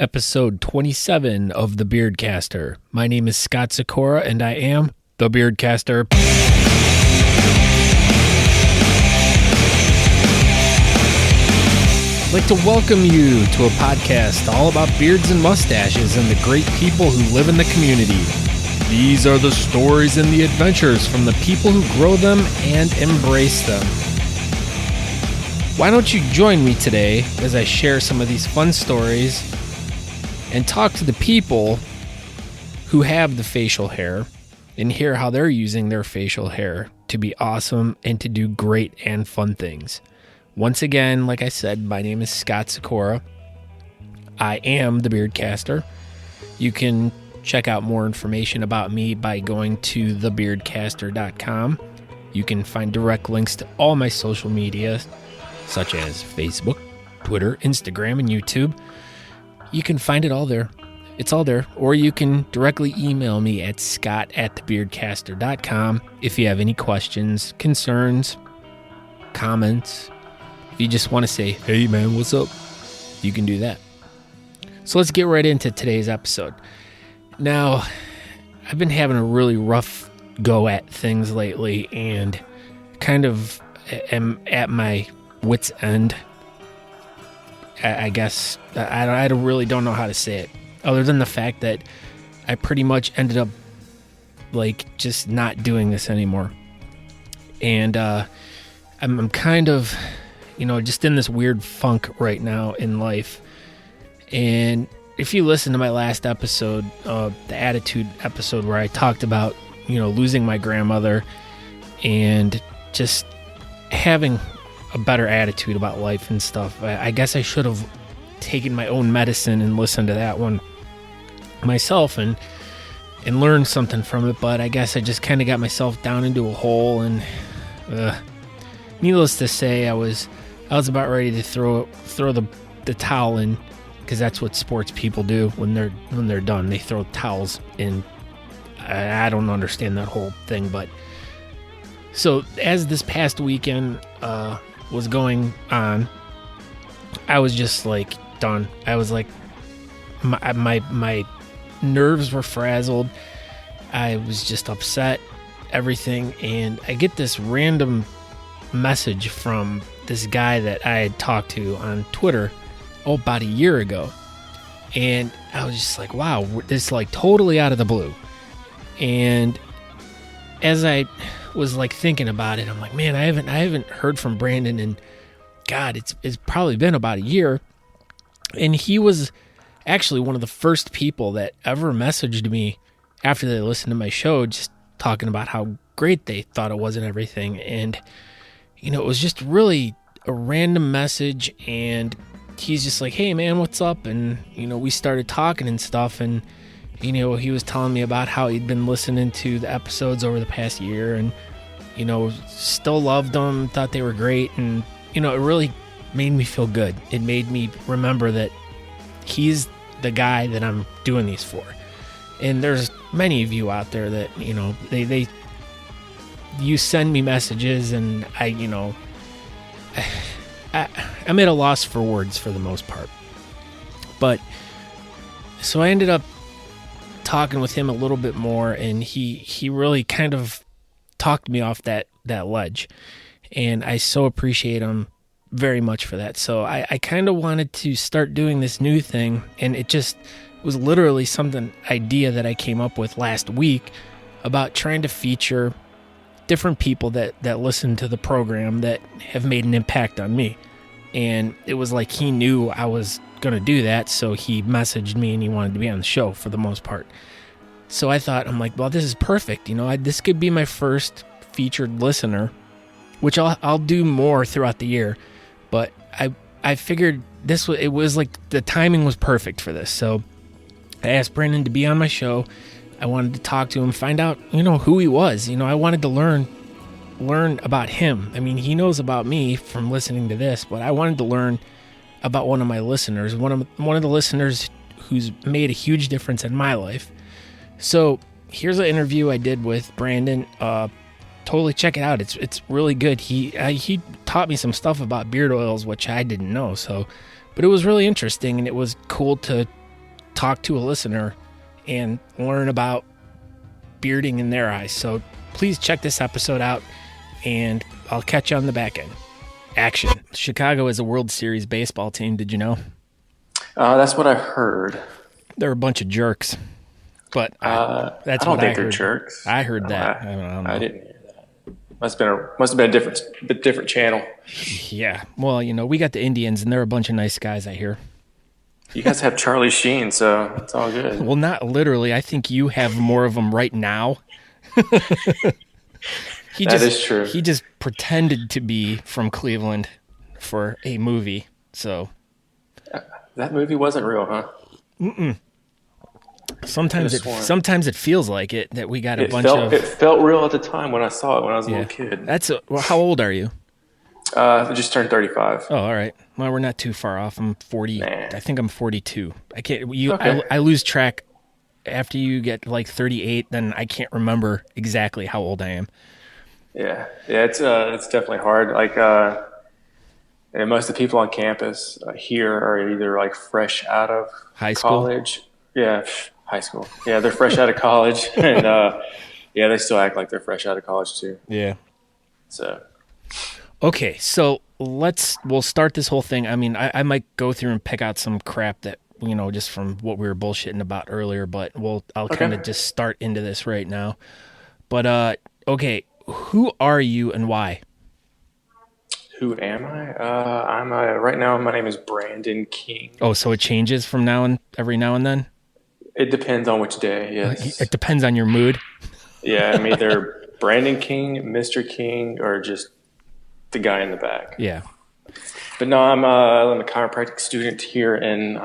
episode 27 of The Beardcaster. My name is Scott Sikora, and I am The Beardcaster. I'd like to welcome you to a podcast all about beards and mustaches and the great people who live in the community. These are the stories and the adventures from the people who grow them and embrace them. Why don't you join me today as I share some of these fun stories and talk to the people who have the facial hair and hear how they're using their facial hair to be awesome and to do great and fun things. Once again, like I said, my name is Scott Sikora. I am the Beardcaster. You can check out more information about me by going to thebeardcaster.com. You can find direct links to all my social media, such as Facebook, Twitter, Instagram, and YouTube. You can find it all there. It's all there. Or you can directly email me at scott@thebeardcaster.com if you have any questions, concerns, comments. If you just want to say, hey man, what's up? You can do that. So let's get right into today's episode. Now, I've been having a really rough go at things lately and kind of am at my wit's end. I guess I really don't know how to say it, other than the fact that I pretty much ended up like just not doing this anymore. And I'm kind of, just in this weird funk right now in life. And if you listen to my last episode, the attitude episode, where I talked about, losing my grandmother and just having a better attitude about life and stuff, I guess I should have taken my own medicine and listened to that one myself and learned something from it. But I guess I just kind of got myself down into a hole, and needless to say, I was about ready to throw the towel in, because that's what sports people do when they're done. They throw towels in. I don't understand that whole thing, but so as this past weekend was going on, I was just like done. I was like, my nerves were frazzled. I was just upset, everything, and I get this random message from this guy that I had talked to on Twitter about a year ago, and I was just like, wow, this like totally out of the blue. And as I was like thinking about it, I'm like, man, I haven't heard from Brandon, and God, it's probably been about a year. And he was actually one of the first people that ever messaged me after they listened to my show, just talking about how great they thought it was and everything. And it was just really a random message, and he's just like, hey man, what's up? And we started talking and stuff, and he was telling me about how he'd been listening to the episodes over the past year, and still loved them, thought they were great, and it really made me feel good. It made me remember that he's the guy that I'm doing these for. And there's many of you out there that you send me messages, and I'm at a loss for words for the most part. But so I ended up talking with him a little bit more, and he really kind of talked me off that ledge, and I so appreciate him very much for that. So I kind of wanted to start doing this new thing, and it just was literally idea that I came up with last week about trying to feature different people that listen to the program that have made an impact on me. And it was like he knew I was going to do that, so he messaged me and he wanted to be on the show for the most part. So I'm like, well, this is perfect. This could be my first featured listener, which I'll do more throughout the year. But I figured it was like the timing was perfect for this. So I asked Brandon to be on my show. I wanted to talk to him, find out, who he was. I wanted to learn about him. I mean, he knows about me from listening to this, but I wanted to learn about one of my listeners, one of the listeners who's made a huge difference in my life. So here's an interview I did with Brandon. Totally check it out. It's really good. He taught me some stuff about beard oils, which I didn't know. But it was really interesting, and it was cool to talk to a listener and learn about bearding in their eyes. So please check this episode out, and I'll catch you on the back end. Action. Chicago is a World Series baseball team. Did you know? That's what I heard. They're a bunch of jerks. But that's I don't what think I they're heard. jerks. I heard that. I don't know. I didn't hear that. Must have been a different channel. Yeah. Well, we got the Indians, and they're a bunch of nice guys, I hear. You guys have Charlie Sheen, so it's all good. Well, not literally. I think you have more of them right now. That is true. He just pretended to be from Cleveland for a movie. So that movie wasn't real, huh? Mm-mm. Sometimes it feels like it, that we got a bunch of... It felt real at the time when I saw it when I was a little kid. How old are you? I just turned 35. Oh, all right. Well, we're not too far off. I'm 40. Nah. I think I'm 42. I can't. Okay. I lose track after you get like 38. Then I can't remember exactly how old I am. Yeah. It's definitely hard. Like, and most of the people on campus here are either like fresh out of high school. College. Yeah, high school. Yeah, they're fresh out of college, and they still act like they're fresh out of college too. Yeah. So. Okay, so we'll start this whole thing. I mean, I might go through and pick out some crap that, just from what we were bullshitting about earlier, but I'll kind of just start into this right now. But, okay, who are you and why? Who am I? Right now, my name is Brandon King. Oh, so it changes from every now and then? It depends on which day, yes. It depends on your mood? Yeah, I'm either Brandon King, Mr. King, or just the guy in the back. Yeah. But no, I'm a chiropractic student here in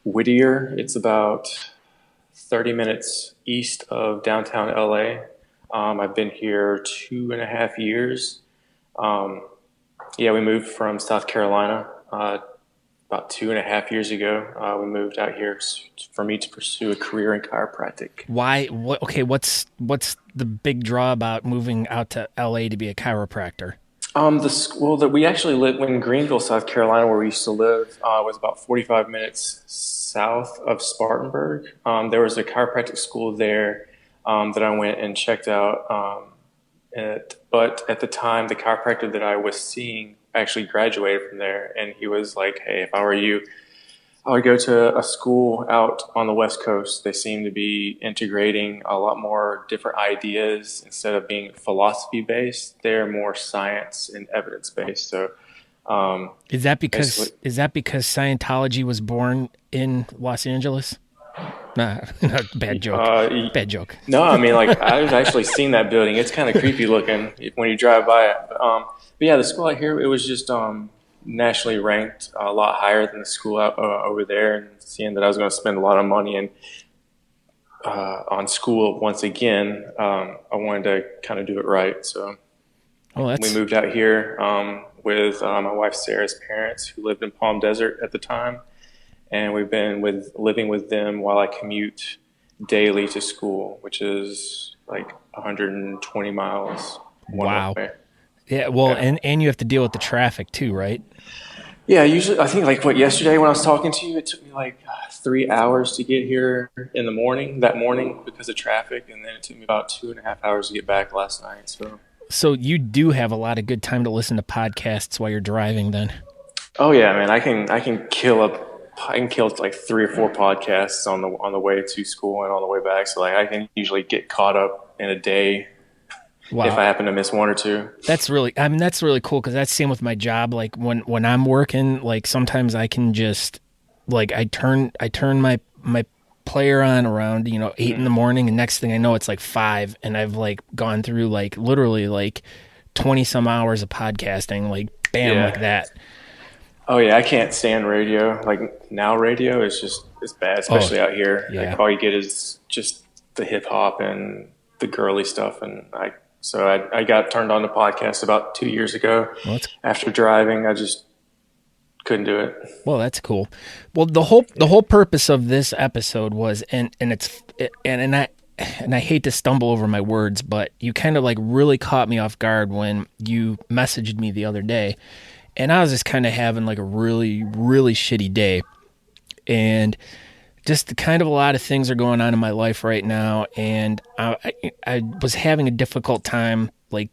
Whittier. It's about 30 minutes east of downtown LA. I've been here 2.5 years. We moved from South Carolina about 2.5 years ago. We moved out here for me to pursue a career in chiropractic. Why? What's the big draw about moving out to LA to be a chiropractor? The school that we actually lived in Greenville, South Carolina, where we used to live, was about 45 minutes south of Spartanburg. There was a chiropractic school there that I went and checked out. But at the time, the chiropractor that I was seeing actually graduated from there, and he was like, "Hey, if I were you, I would go to a school out on the West Coast. They seem to be integrating a lot more different ideas instead of being philosophy based. They're more science and evidence based." So, is that because Scientology was born in Los Angeles? Nah, bad joke. Bad joke. No, I mean, like, I've actually seen that building. It's kind of creepy looking when you drive by it. But yeah, the school out here, it was just nationally ranked a lot higher than the school out over there, and seeing that I was going to spend a lot of money on school once again, I wanted to kind of do it right. So we moved out here with my wife Sarah's parents, who lived in Palm Desert at the time, and we've been living with them while I commute daily to school, which is like 120 miles. Wow. Way. Yeah, well, yeah. And you have to deal with the traffic too, right? Yeah, usually, I think yesterday when I was talking to you, it took me like 3 hours to get here that morning because of traffic, and then it took me about 2.5 hours to get back last night. So you do have a lot of good time to listen to podcasts while you're driving then? Oh yeah, man, I can kill like 3 or 4 podcasts on the way to school and on the way back. So like I can usually get caught up in a day. Wow. If I happen to miss 1 or 2. That's really cool, because that's the same with my job. Like when I'm working, like sometimes I can just like I turn my player on around 8 in the morning, and next thing I know it's like 5, and I've like gone through like literally like 20 some hours of podcasting, like bam, like that. Oh yeah, I can't stand radio. Like now radio is it's bad, especially out here. Yeah. Like all you get is just the hip hop and the girly stuff, and I got turned on to podcasts about 2 years ago. After driving, I just couldn't do it. Well, that's cool. Well, the whole purpose of this episode was, and I hate to stumble over my words, but you kind of like really caught me off guard when you messaged me the other day, and I was just kind of having like a really, really shitty day, and just kind of a lot of things are going on in my life right now, and I was having a difficult time, like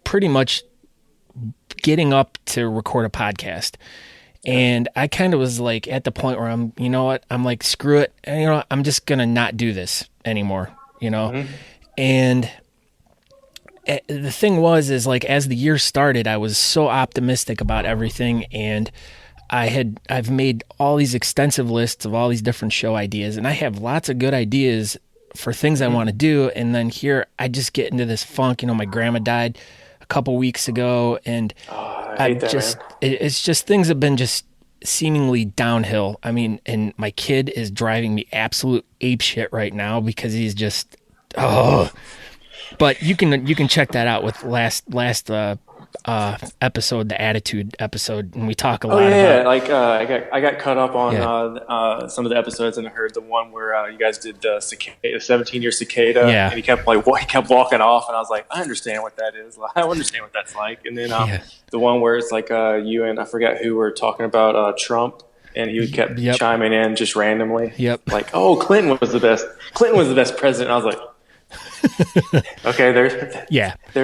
pretty much getting up to record a podcast. And I kind of was like at the point where I'm, you know what, I'm like, screw it. And, you know, I'm just going to not do this anymore, you know? Mm-hmm. And the thing is like, as the year started, I was so optimistic about everything. And I've made all these extensive lists of all these different show ideas, and I have lots of good ideas for things I want to do. And then here I just get into this funk. You know, my grandma died a couple weeks ago, and it's just things have been just seemingly downhill. I mean, and my kid is driving me absolute apeshit right now because he's just But you can check that out with last episode, the attitude episode, and we talk a lot about. Like I got caught up on some of the episodes, and I heard the one where you guys did the 17-year cicada, and he kept walking off, and I was like, I understand what that is. I understand what that's like. And then the one where it's like you and I forget who were talking about Trump, and he kept chiming in just randomly. Like, oh, Clinton was the best. Clinton was the best president. I was like, okay, there's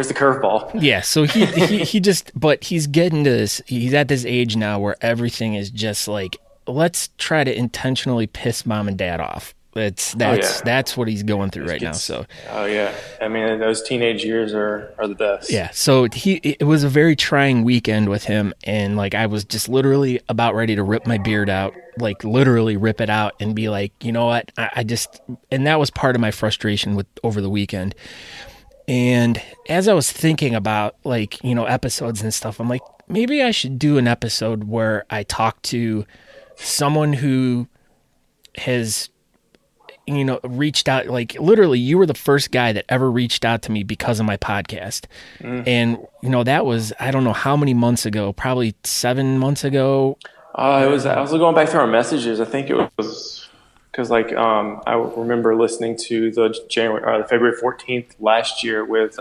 the curveball. Yeah, so he just, but he's getting to this. He's at this age now where everything is just like, let's try to intentionally piss mom and dad off. That's what he's going through right now. So I mean, those teenage years are the best. Yeah, so it was a very trying weekend with him, and like I was just literally about ready to rip my beard out, like literally rip it out and be like, you know what, and that was part of my frustration over the weekend. And as I was thinking about like, you know, episodes and stuff, I'm like, maybe I should do an episode where I talk to someone who has, you know, reached out. Like literally you were the first guy that ever reached out to me because of my podcast. And you know, that was, I don't know how many months ago, probably 7 months ago. I was going back through our messages. I think it was because like I remember listening to the February 14th last year with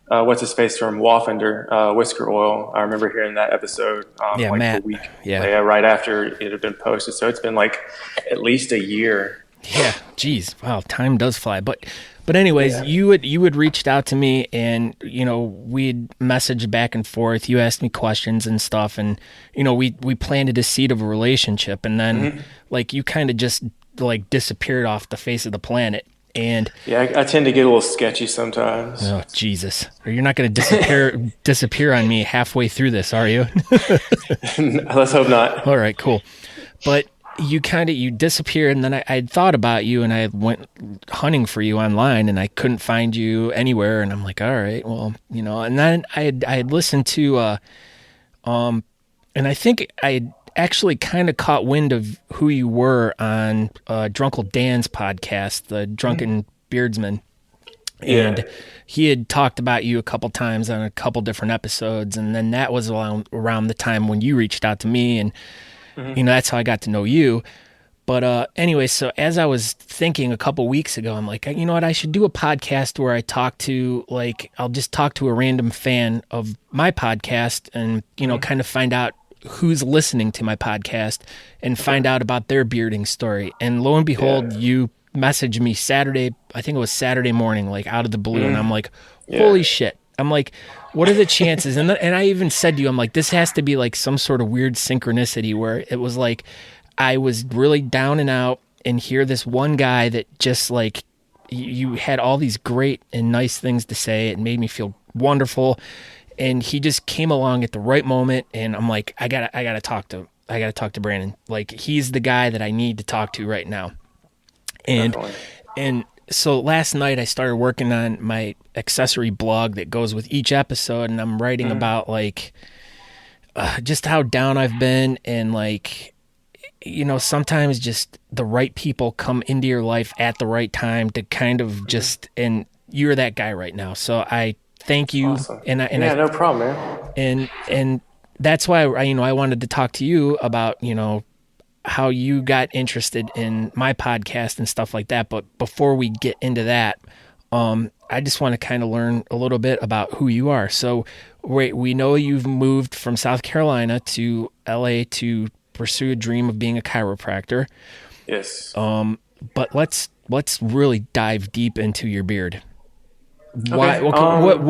what's his face from Waffender, Whisker Oil. I remember hearing that episode Matt. The week right after it had been posted. So it's been like at least a year. Yeah, geez, wow, time does fly. But anyways, you had reached out to me, and you know, we'd messaged back and forth. You asked me questions and stuff, and you know, we planted a seed of a relationship, and then like you kind of just like disappeared off the face of the planet. And I tend to get a little sketchy sometimes. Oh Jesus! You're not going to disappear on me halfway through this, are you? Let's hope not. All right, cool. But you disappeared, and then I had thought about you, and I went hunting for you online, and I couldn't find you anywhere, and I'm like, all right, well, you know. And then I had listened to and I think I had actually kind of caught wind of who you were on Drunkle Dan's podcast, the Drunken Beardsman. And he had talked about you a couple times on a couple different episodes, and then that was around the time when you reached out to me, and you know, that's how I got to know you. But anyway, so as I was thinking a couple weeks ago, I'm like, you know what, I should do a podcast where I talk to, like, I'll just talk to a random fan of my podcast and, you know, kind of find out who's listening to my podcast and find out about their bearding story. And lo and behold, you messaged me Saturday, I think it was Saturday morning, like out of the blue. And I'm like, holy shit. I'm like, what are the chances? And I even said to you, I'm like, this has to be like some sort of weird synchronicity where it was like I was really down and out, and here this one guy that just like you had all these great and nice things to say. It made me feel wonderful, and he just came along at the right moment. And I'm like, I gotta talk to Brandon. Like, he's the guy that I need to talk to right now. And so last night I started working on my accessory blog that goes with each episode, and I'm writing about like just how down I've been, and like, you know, sometimes just the right people come into your life at the right time to kind of just, and you're that guy right now. So I thank you. Awesome. No problem, man. And that's why I wanted to talk to you about, you know, how you got interested in my podcast and stuff like that. But before we get into that, I just want to kind of learn a little bit about who you are. So we know you've moved from South Carolina to LA to pursue a dream of being a chiropractor. Yes. But let's really dive deep into your beard. Why? Okay. Okay,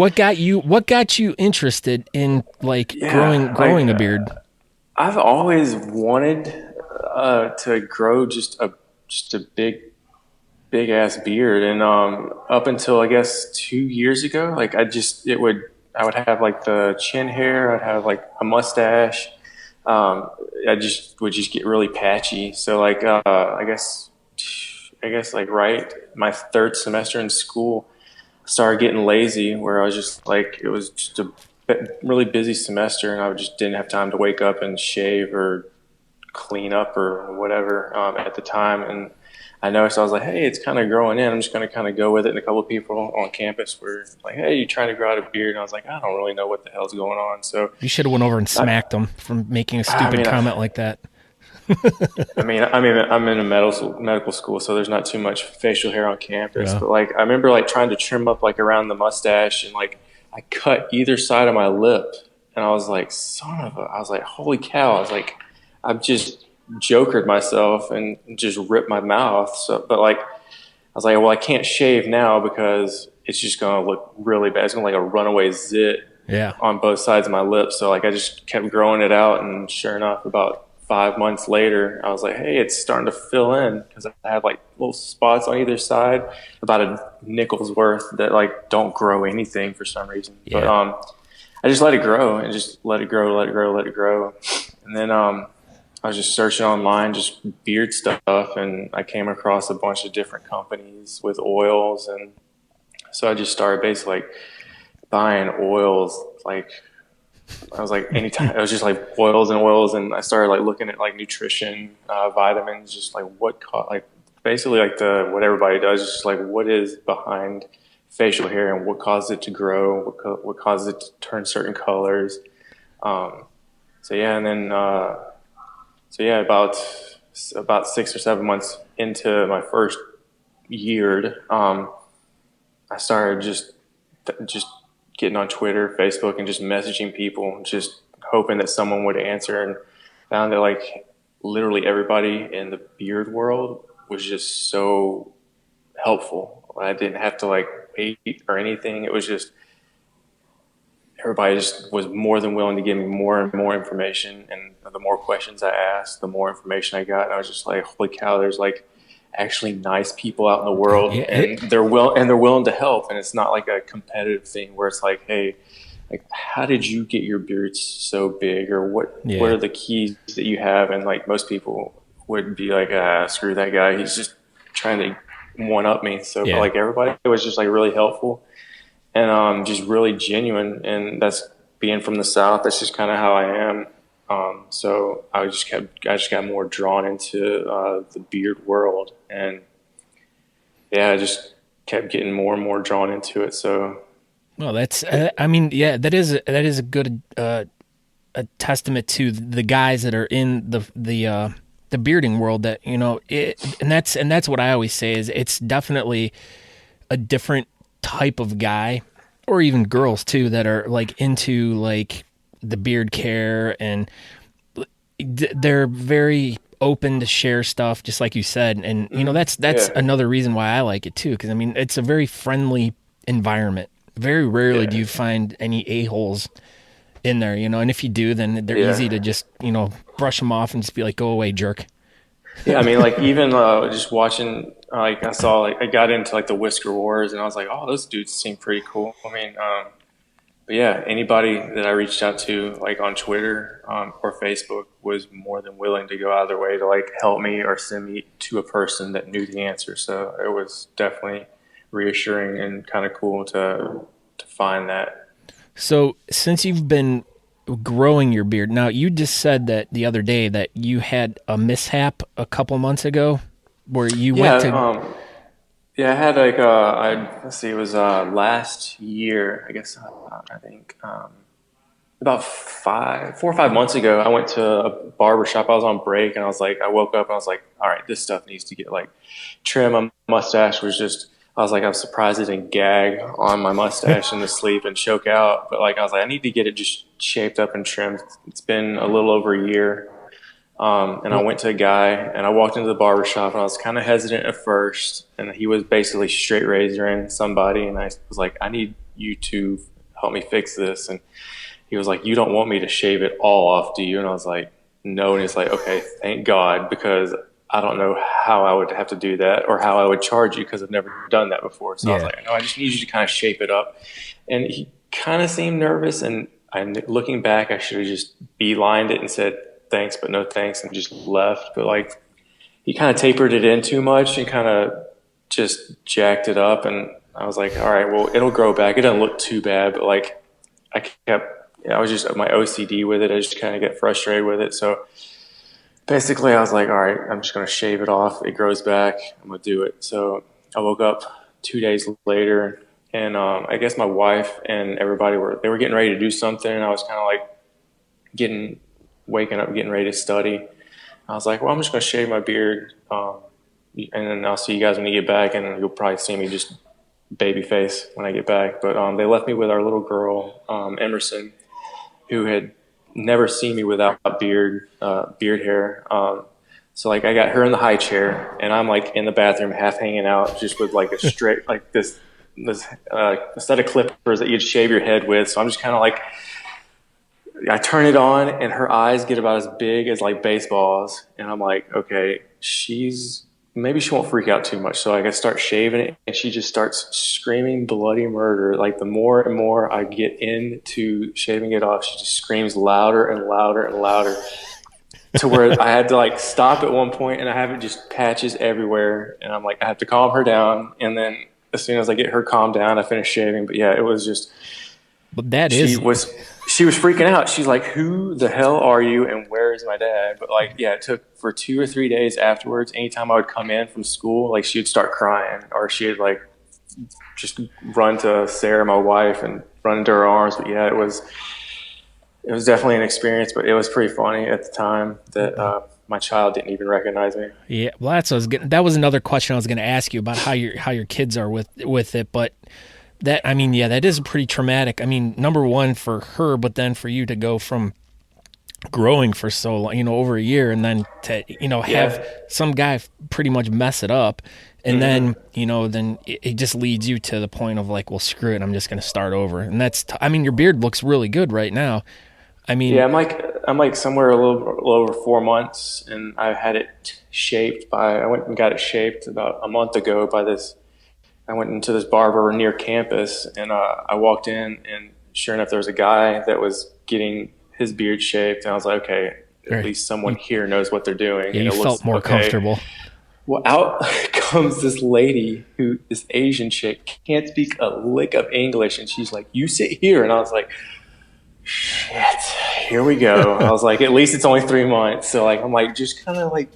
what got you interested in like Yeah. growing a beard? I've always wanted to grow just a big ass beard, and up until I guess 2 years ago, like I would have like the chin hair, I'd have like a mustache. Um, I just would just get really patchy. So like I guess like right my third semester in school, I started getting lazy, where I was just like it was just a really busy semester, and I just didn't have time to wake up and shave or clean up or whatever at the time. And I noticed, I was like, hey, it's kind of growing in. I'm just going to kind of go with it. And a couple of people on campus were like, hey, you trying to grow out a beard? And I was like, I don't really know what the hell's going on. So You should have went over and smacked them from making a stupid comment like that. I'm in a medical school, so there's not too much facial hair on campus. Yeah. But like, I remember like trying to trim up like around the mustache, and like I cut either side of my lip, and I was like, I was like, holy cow! I was like, I've just jokered myself and just ripped my mouth. So, but like, I was like, well, I can't shave now because it's just gonna look really bad. It's gonna look like a runaway zit Yeah. on both sides of my lips. So like, I just kept growing it out, and sure enough, about 5 months later, I was like, hey, it's starting to fill in, because I had like little spots on either side, about a nickel's worth, that like don't grow anything for some reason. Yeah. But I just let it grow and just let it grow, let it grow, let it grow. And then I was just searching online, just beard stuff, and I came across a bunch of different companies with oils, and so I just started basically like buying oils. Like I was like, anytime it was just like oils and oils, and I started like looking at like nutrition, vitamins, just like like basically like what everybody does, just like what is behind facial hair and what causes it to grow, what causes it to turn certain colors. So yeah, and then so yeah, about 6 or 7 months into my first year, I started just getting on Twitter, Facebook, and just messaging people, just hoping that someone would answer, and found that like literally everybody in the beard world was just so helpful. I didn't have to like wait or anything. It was just everybody just was more than willing to give me more and more information. And the more questions I asked, the more information I got. And I was just like, holy cow, there's like actually nice people out in the world, Yeah, and they're willing to help. And it's not like a competitive thing where it's like, hey, like, how did you get your beard so big, or what are the keys that you have? And like most people would be like, screw that guy, he's just trying to one up me. So but like everybody was just like really helpful, and just really genuine. And that's, being from the South, that's just kind of how I am. So I just got more drawn into the beard world, and yeah, I just kept getting more and more drawn into it. So, well, that's I mean, yeah, that is a good a testament to the guys that are in the bearding world, that and that's what I always say, is it's definitely a different type of guy, or even girls too, that are like into like the beard care, and they're very open to share stuff, just like you said. And that's another reason why I like it too, because I mean, it's a very friendly environment. Very rarely do you find any a-holes in there, and if you do, then they're easy to just brush them off and just be like, go away, jerk. Yeah, I mean, like even just watching, like I got into like the Whisker Wars, and I was like, oh, those dudes seem pretty cool. I mean, but yeah, anybody that I reached out to like on Twitter or Facebook was more than willing to go out of their way to like help me or send me to a person that knew the answer. So it was definitely reassuring and kind of cool to find that. So since you've been growing your beard, now you just said that the other day that you had a mishap a couple months ago where you went to. Yeah, I had like let's see, it was last year, I guess. I think about 4 or 5 months ago, I went to a barber shop. I was on break, and I woke up and I was like, all right, this stuff needs to get like trim. My mustache was just, I was like, I was surprised it didn't gag on my mustache in the sleep and choke out. But like, I was like, I need to get it just shaped up and trimmed. It's been a little over a year. And I went to a guy, and I walked into the barber shop, and I was kind of hesitant at first, and he was basically straight razoring somebody, and I was like, I need you to help me fix this. And he was like, you don't want me to shave it all off, do you? And I was like, no. And he's like, okay, thank God, because I don't know how I would have to do that or how I would charge you because I've never done that before. So I was like, no, I just need you to kind of shape it up. And he kind of seemed nervous, and looking back, I should have just beelined it and said, thanks, but no thanks, and just left. But like, he kind of tapered it in too much and kind of just jacked it up. And I was like, all right, well, it'll grow back. It doesn't look too bad, but like, I was just my OCD with it. I just kind of get frustrated with it. So basically I was like, all right, I'm just going to shave it off. It grows back. I'm going to do it. So I woke up 2 days later, and I guess my wife and everybody they were getting ready to do something. And I was kind of like waking up, getting ready to study. I was like, well, I'm just going to shave my beard, and then I'll see you guys when you get back, and you'll probably see me just baby face when I get back. But they left me with our little girl, Emerson, who had never seen me without beard hair. So like, I got her in the high chair, and I'm like in the bathroom half hanging out, just with like a straight like this set of clippers that you'd shave your head with. So I'm just kind of like, I turn it on, and her eyes get about as big as like baseballs, and I'm like, okay, maybe she won't freak out too much. So I start shaving it, and she just starts screaming bloody murder. Like, the more and more I get into shaving it off, she just screams louder and louder and louder, to where I had to like stop at one point, and I have it just patches everywhere, and I'm like, I have to calm her down. And then as soon as I get her calmed down, I finish shaving. But yeah, it was just, but she was freaking out. She's like, who the hell are you, and where is my dad? But like, yeah, it took for 2 or 3 days afterwards. Anytime I would come in from school, like, she would start crying, or she'd like just run to Sarah, my wife, and run into her arms. But yeah, it was definitely an experience, but it was pretty funny at the time that my child didn't even recognize me. Yeah, well, that was another question I was going to ask you about how your kids are with it, but that is pretty traumatic. I mean, number one for her, but then for you to go from growing for so long, over a year, and then to, have some guy pretty much mess it up. And then, then it just leads you to the point of like, well, screw it, I'm just going to start over. And that's, your beard looks really good right now. Yeah, I'm like somewhere a little over 4 months, and I had it shaped I went and got it shaped about a month ago I went into this barber near campus, and I walked in, and sure enough, there was a guy that was getting his beard shaped, and I was like, okay, at least someone here knows what they're doing. Yeah, you felt more comfortable. Well, out comes this lady who is Asian chick, can't speak a lick of English, and she's like, you sit here. And I was like, shit, here we go. I was like, at least it's only 3 months. So like, I'm like, just kind of like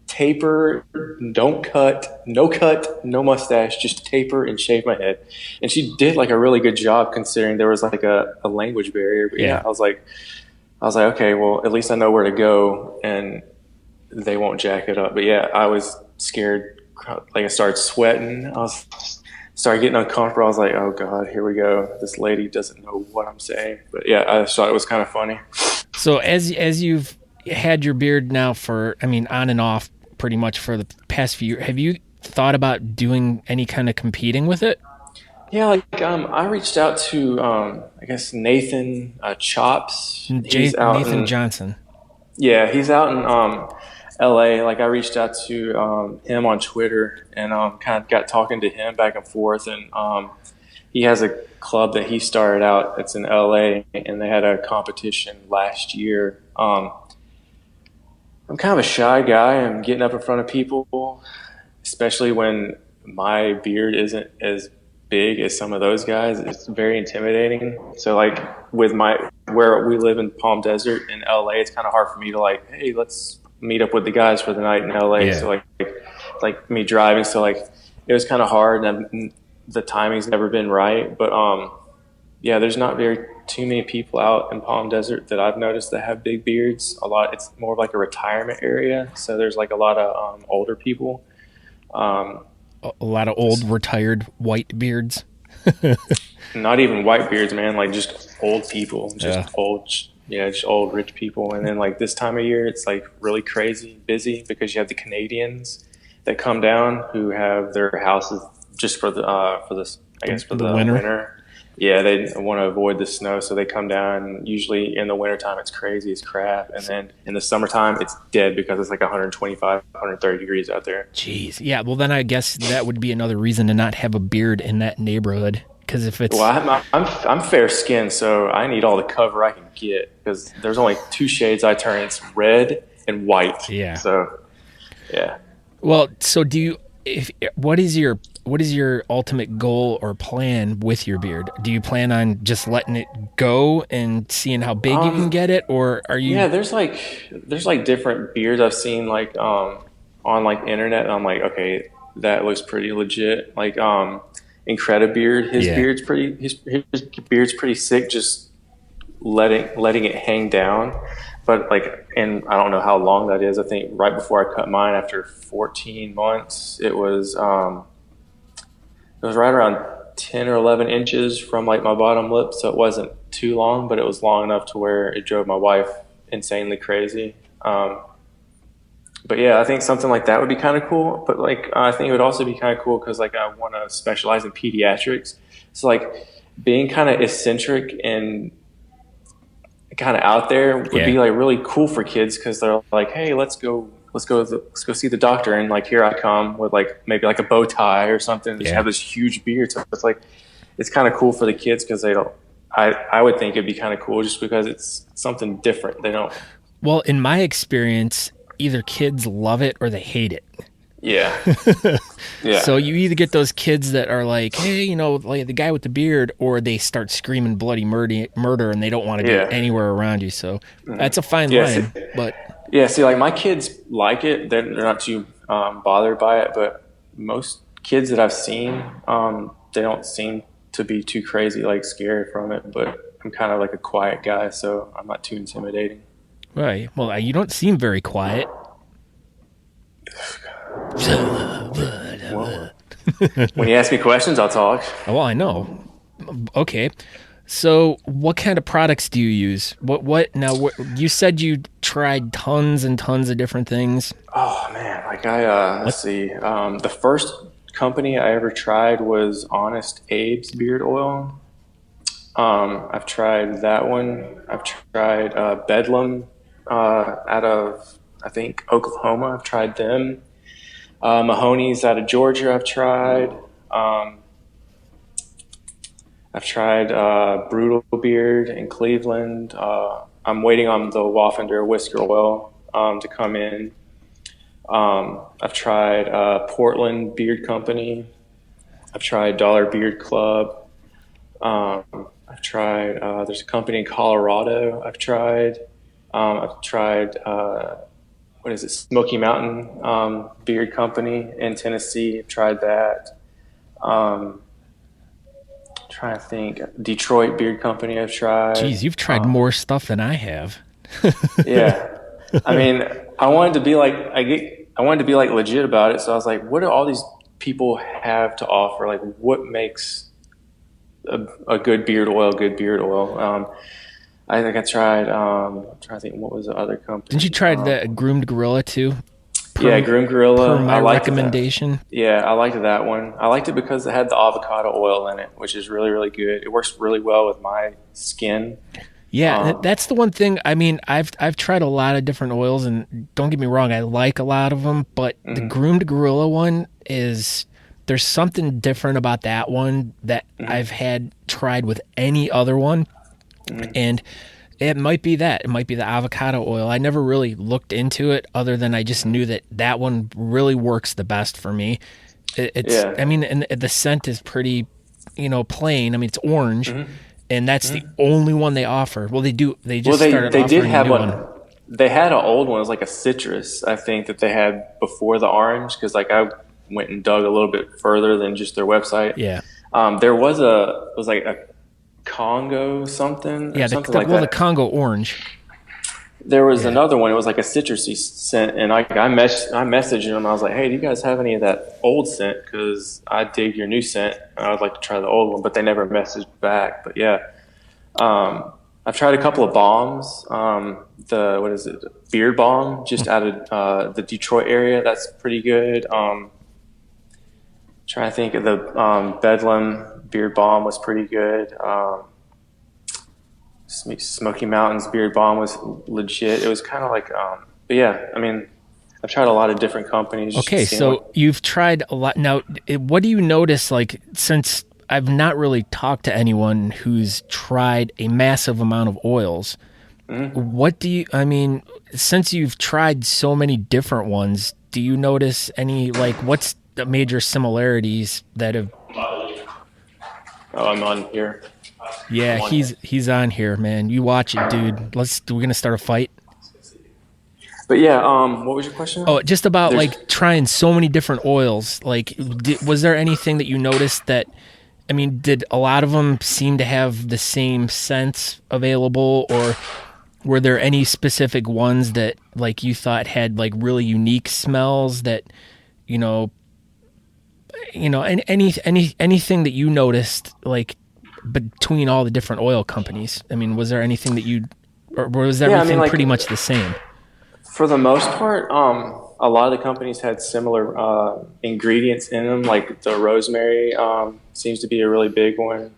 taper, don't cut, no mustache, just taper and shave my head. And she did like a really good job, considering there was like a language barrier. But yeah, I was like, okay, well, at least I know where to go, and they won't jack it up. But yeah, I was scared. Like, I started sweating. Started getting uncomfortable. I was like, oh God, here we go. This lady doesn't know what I'm saying. But yeah, I just thought it was kind of funny. So as you've had your beard now for, on and off pretty much for the past few years, have you thought about doing any kind of competing with it? Yeah, like I reached out to I guess Nathan Chops. Nathan Johnson. Yeah, he's out in LA. Like, I reached out to him on Twitter, and kind of got talking to him back and forth. And he has a club that he started out that's in LA, and they had a competition last year. I'm kind of a shy guy. I'm getting up in front of people, especially when my beard isn't as big as some of those guys. It's very intimidating. So like, with where we live in Palm Desert in LA, it's kind of hard for me to like, hey, let's meet up with the guys for the night in LA. Yeah. So like me driving. So like, it was kind of hard, and the timing's never been right. But yeah, there's not too many people out in Palm Desert that I've noticed that have big beards. It's more of like a retirement area. So there's like a lot of older people. A lot of old retired white beards. Not even white beards, man. Like, just old people, old Yeah, just old rich people. And then like this time of year, it's like really crazy busy because you have the Canadians that come down who have their houses just for the winter. Yeah, they want to avoid the snow, so they come down. Usually in the wintertime, it's crazy as crap. And then in the summertime, it's dead because it's like 125, 130 degrees out there. Jeez. Yeah, well, then I guess that would be another reason to not have a beard in that neighborhood. Because if it's... Well, I'm fair skinned, so I need all the cover I can get because there's only two shades I turn. It's red and white. Yeah. So, yeah. Well, so what is your ultimate goal or plan with your beard? Do you plan on just letting it go and seeing how big you can get it, or are you? Yeah, there's like different beards I've seen like on like internet, and I'm like, okay, that looks pretty legit. Like Incredibeard, his beard's pretty sick, just letting it hang down. But like, and I don't know how long that is. I think right before I cut mine, after 14 months, it was right around 10 or 11 inches from like my bottom lip, so it wasn't too long, but it was long enough to where it drove my wife insanely crazy. But yeah, I think something like that would be kind of cool. But like, I think it would also be kind of cool because like I want to specialize in pediatrics. So like being kind of eccentric and kind of out there would be like really cool for kids because they're like, hey, let's go see the doctor, and like here I come with like maybe like a bow tie or something. Just have this huge beard, so it's like it's kind of cool for the kids because they don't. I would think it'd be kind of cool just because it's something different. They don't. Well, in my experience, either kids love it or they hate it. Yeah. Yeah. So you either get those kids that are like, hey, you know, like the guy with the beard, or they start screaming bloody murder and they don't want to be anywhere around you. So that's a fine line. But yeah, see, like my kids like it. They're not too bothered by it. But most kids that I've seen, they don't seem to be too crazy, like scared from it. But I'm kind of like a quiet guy, so I'm not too intimidating. Right. Well, you don't seem very quiet. Well, when you ask me questions, I'll talk. Well, I know. Okay. So what kind of products do you use? What you said you tried tons and tons of different things. Oh man, like let's see. The first company I ever tried was Honest Abe's beard oil. I've tried that one. I've tried Bedlam out of, I think, Oklahoma. I've tried them. Mahoney's out of Georgia. I've tried. I've tried Brutal Beard in Cleveland. I'm waiting on the Waffender Whisker Oil to come in. I've tried Portland Beard Company. I've tried Dollar Beard Club. I've tried, there's a company in Colorado I've tried. What is it? Smoky Mountain Beard Company in Tennessee. I've tried that. Trying to think. Detroit Beard Company I've tried. Jeez, you've tried more stuff than I have. Yeah. I mean, I wanted to be like legit about it. So I was like, what do all these people have to offer? Like, what makes a good beard oil good beard oil? I think I tried. I'm trying to think. What was the other company? Didn't you try the Groomed Gorilla too? Groomed Gorilla. Per my recommendation. That. Yeah, I liked that one. I liked it because it had the avocado oil in it, which is really, really good. It works really well with my skin. Yeah, that's the one thing. I mean, I've tried a lot of different oils, and don't get me wrong, I like a lot of them. But the Groomed Gorilla one there's something different about that one that I've tried with any other one. And it might be that. It might be the avocado oil. I never really looked into it other than I just knew that one really works the best for me. I mean, and the scent is pretty, plain. I mean, it's orange, and that's the only one they offer. Well, they started offering a new one. They had an old one. It was like a citrus, I think, that they had before the orange, because like I went and dug a little bit further than just their website. Yeah. It was like a Congo something. Yeah, the Congo orange. There was another one. It was like a citrusy scent, and I messaged them. I was like, "Hey, do you guys have any of that old scent? Because I dig your new scent, and I would like to try the old one." But they never messaged back. But yeah, I I've tried a couple of balms. What is it? Beard balm, just out of the Detroit area. That's pretty good. Trying to think of the Bedlam beard balm was pretty good. Smoky Mountains beard balm was legit. It was kind of like, but yeah, I mean, I've tried a lot of different companies. Okay, so you've tried a lot. Now, what do you notice, like, since I've not really talked to anyone who's tried a massive amount of oils, what do you, I mean, since you've tried so many different ones, do you notice any, like, what's the major similarities that have... Oh, I'm on here. Yeah, he's on here, man. You watch it, dude. We're gonna start a fight. But yeah, what was your question? Oh, just about like trying so many different oils. Like, was there anything that you noticed that? I mean, did a lot of them seem to have the same scents available, or were there any specific ones that like you thought had like really unique smells that, anything that you noticed like between all the different oil companies? I mean, was there anything that or was everything pretty much the same? For the most part, a lot of the companies had similar ingredients in them. Like the rosemary seems to be a really big one.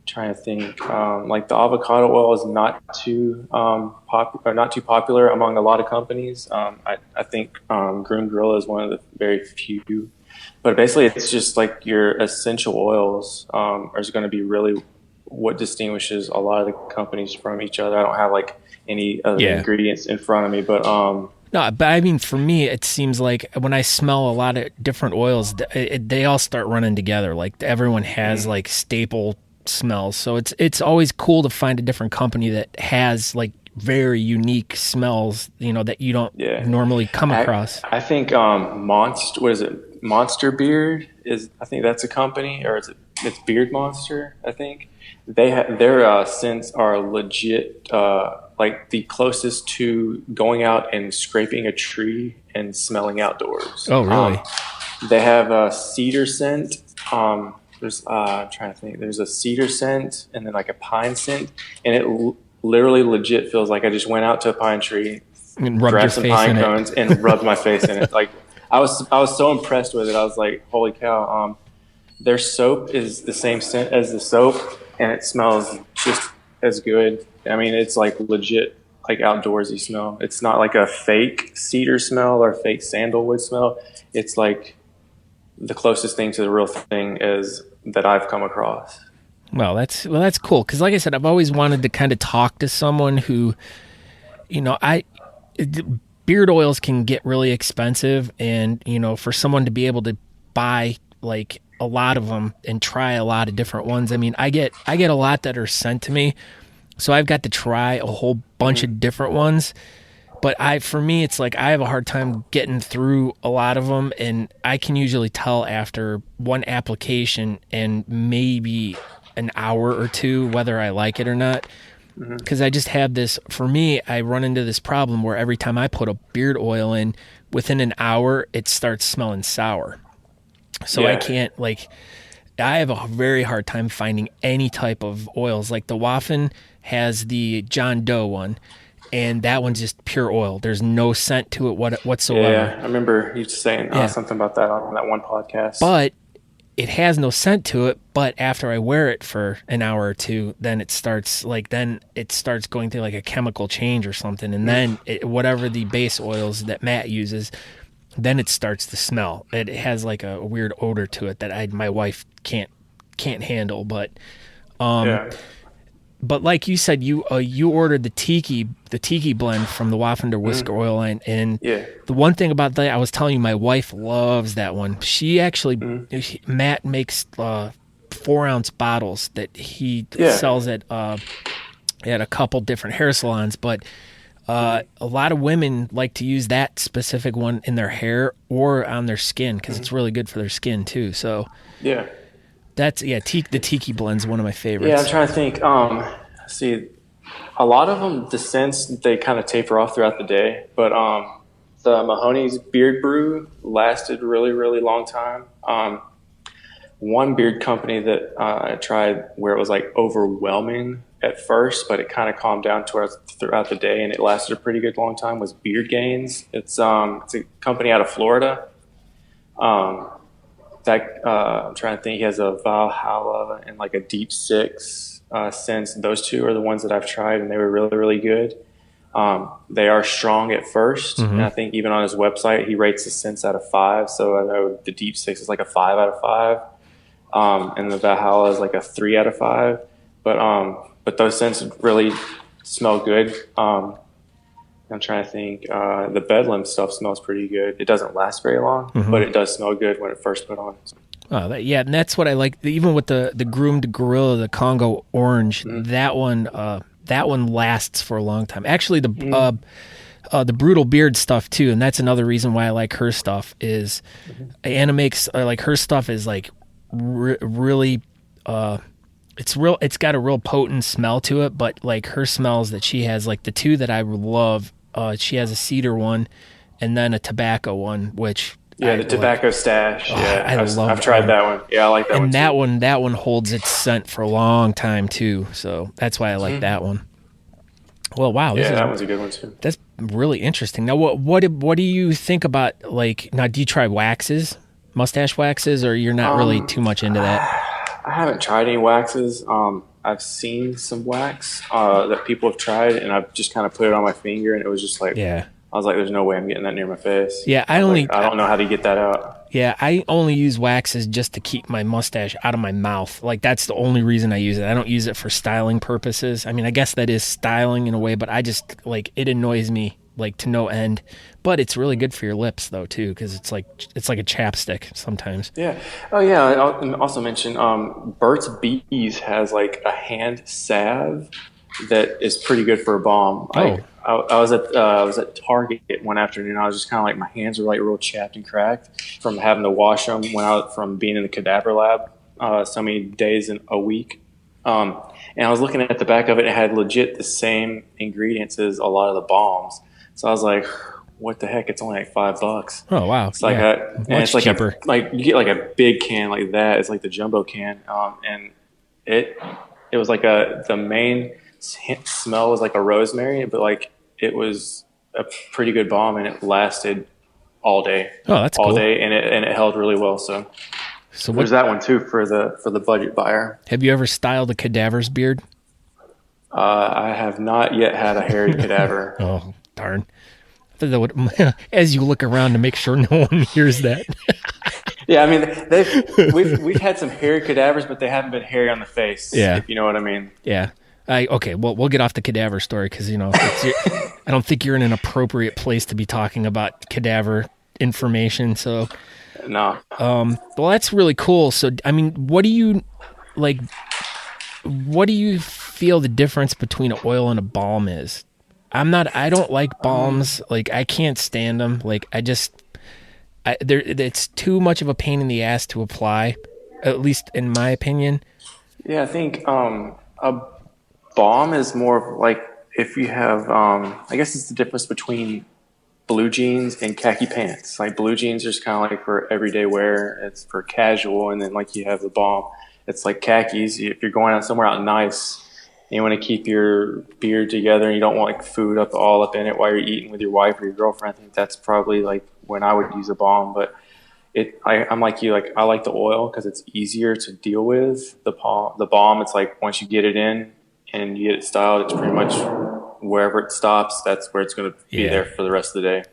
Trying to think, like the avocado oil is not too popular among a lot of companies. I think Groom Gorilla is one of the very few. But basically, it's just like your essential oils are going to be really what distinguishes a lot of the companies from each other. I don't have like any other ingredients in front of me, but no, but I mean, for me, it seems like when I smell a lot of different oils, they all start running together. Like everyone has like staple smells, so it's always cool to find a different company that has like very unique smells, that you don't normally come across. I think Monster Beard is. I think that's a company, or it's Beard Monster. I think their scents are legit. Like the closest to going out and scraping a tree and smelling outdoors. Oh, really? They have a cedar scent. I'm trying to think. There's a cedar scent and then like a pine scent, and it literally legit feels like I just went out to a pine tree, and grabbed some pine cones, and rubbed my face in it. Like I was so impressed with it. I was like, holy cow! Their soap is the same scent as the soap, and it smells just as good. I mean, it's like legit, like outdoorsy smell. It's not like a fake cedar smell or fake sandalwood smell. It's like the closest thing to the real thing is that I've come across. Well, that's cool. Because like I said, I've always wanted to kind of talk to someone who, beard oils can get really expensive, and for someone to be able to buy like a lot of them and try a lot of different ones. I mean, I get a lot that are sent to me. So I've got to try a whole bunch of different ones, but for me, it's like I have a hard time getting through a lot of them, and I can usually tell after one application and maybe an hour or two whether I like it or not, because I just have this, for me, I run into this problem where every time I put a beard oil in, within an hour, it starts smelling sour. So I can't, I have a very hard time finding any type of oils. Like the Waffen has the John Doe one, and that one's just pure oil. There's no scent to it whatsoever. Yeah, I remember you saying something about that on that one podcast. But it has no scent to it, but after I wear it for an hour or two, then it starts going through like a chemical change or something, and then whatever the base oils that Matt uses, then it starts to smell. It has like a weird odor to it that my wife can't handle. But but like you said, you ordered the tiki blend from the Waffender Whisker Oil line, and the one thing about that, I was telling you, my wife loves that one. She actually Matt makes 4-ounce bottles that he sells at a couple different hair salons, but a lot of women like to use that specific one in their hair or on their skin because it's really good for their skin too. So that's the tiki blend's one of my favorites. Yeah, I'm trying to think. See, a lot of them, the scents, they kind of taper off throughout the day, but the Mahoney's Beard Brew lasted really, really long time. One beard company that I tried where it was like overwhelming at first, but it kind of calmed down throughout the day, and it lasted a pretty good long time. Was Beard Gains. It's a company out of Florida. I'm trying to think. He has a Valhalla and like a Deep Six scents. Those two are the ones that I've tried, and they were really, really good. They are strong at first, and I think even on his website, he rates the scents out of 5. So I know the Deep Six is like a 5 out of 5, and the Valhalla is like a 3 out of 5. But those scents really smell good. I'm trying to think. The Bedlam stuff smells pretty good. It doesn't last very long, but it does smell good when it first put on. Oh, and that's what I like. Even with the groomed gorilla, the Congo orange, that one lasts for a long time. Actually, the brutal beard stuff too, and that's another reason why I like her stuff. Is Anna makes like her stuff is like really. It's got a real potent smell to it, but like her smells that she has, like the two that I love, she has a cedar one and then a tobacco one, which the tobacco stash. I've tried that one. Yeah, I like that one. And that one holds its scent for a long time too. So that's why I like that one. Well, wow. That one's a good one too. That's really interesting. Now, what do you think about now? Do you try waxes, mustache waxes, or you're not really too much into that? I haven't tried any waxes. I've seen some wax that people have tried, and I've just kind of put it on my finger, and it was just like, I was like, "There's no way I'm getting that near my face." Yeah, I don't know how to get that out. Yeah, I only use waxes just to keep my mustache out of my mouth. Like that's the only reason I use it. I don't use it for styling purposes. I mean, I guess that is styling in a way, but I just it annoys me like to no end. But it's really good for your lips though too, because it's like a chapstick sometimes. Yeah. Oh yeah. I'll also mention Burt's Bees has like a hand salve that is pretty good for a balm. I was at Target one afternoon. I was just kind of like my hands were like real chapped and cracked from having to wash them from being in the cadaver lab so many days in a week. And I was looking at the back of it, and it had legit the same ingredients as a lot of the balms. So I was like, what the heck? It's only like $5. Oh wow! It's like and it's like cheaper. You get like a big can like that. It's like the jumbo can, and it was like the main smell was like a rosemary, but like it was a pretty good balm, and it lasted all day. Oh, that's all cool. day, and it held really well. So there's that one too for the budget buyer. Have you ever styled a cadaver's beard? I have not yet had a hairy cadaver. Oh darn. As you look around to make sure no one hears that. Yeah, I mean, we've had some hairy cadavers, but they haven't been hairy on the face. Yeah, if you know what I mean. Yeah. Okay. Well, we'll get off the cadaver story because I don't think you're in an appropriate place to be talking about cadaver information. So no. Well, that's really cool. So I mean, what do you like? What do you feel the difference between an oil and a balm is? I don't like balms. Like I can't stand them. Like it's too much of a pain in the ass to apply, at least in my opinion. Yeah, I think a balm is more of like if you have, I guess it's the difference between blue jeans and khaki pants. Like blue jeans are just kind of like for everyday wear. It's for casual, and then like you have the balm. It's like khakis. If you're going out somewhere out nice, and you want to keep your beard together and you don't want like food all up in it while you're eating with your wife or your girlfriend, I think that's probably like when I would use a balm. But I'm like you, like I like the oil because it's easier to deal with. The balm, it's like once you get it in and you get it styled, it's pretty much wherever it stops, that's where it's going to be there for the rest of the day.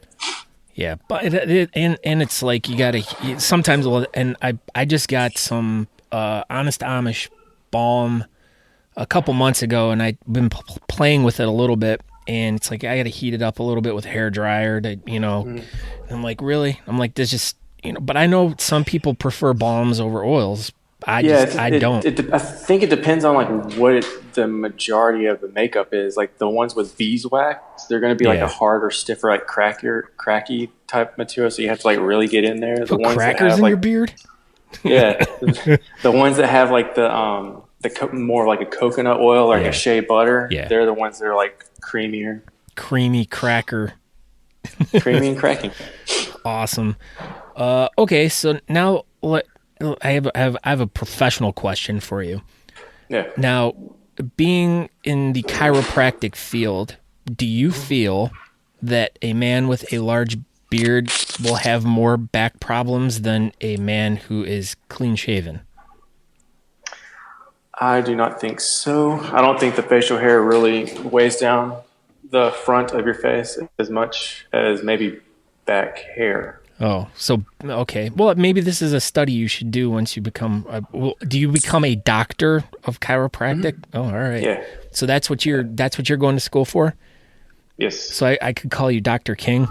Yeah, but it's like you got to sometimes, and I just got some Honest Amish balm a couple months ago, and I've been playing with it a little bit, and it's like I got to heat it up a little bit with a hairdryer to, I'm like, really? I'm like, this just, but I know some people prefer balms over oils. I don't. I think it depends on like what the majority of the makeup is. Like the ones with beeswax, they're going to be like a harder, stiffer, like cracky type material. So you have to like really get in there. Put crackers in your beard? Yeah. The ones that have like the more like a coconut oil or like a shea butter. Yeah. They're the ones that are like creamier. Creamy cracker. Creamy and cracking. Awesome. Okay, so now I have a professional question for you. Yeah. Now, being in the chiropractic field, do you feel that a man with a large beard will have more back problems than a man who is clean shaven? I do not think so. I don't think the facial hair really weighs down the front of your face as much as maybe back hair. Oh, so, okay. Well, maybe this is a study you should do once you become, do you become a doctor of chiropractic? Mm-hmm. Oh, all right. Yeah. So that's what you're going to school for? Yes. So I could call you Dr. King?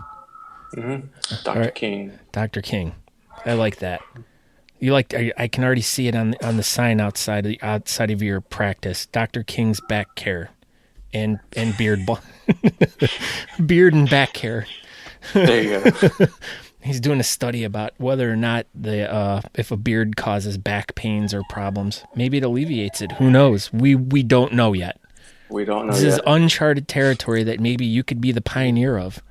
Mm-hmm. Dr. King. Dr. King. I like that. I can already see it on the sign outside of your practice. Dr. King's back care and beard beard and back care. There you go. He's doing a study about whether or not if a beard causes back pains or problems. Maybe it alleviates it. Who knows? We don't know yet. We don't know This yet. is uncharted territory that maybe you could be the pioneer of.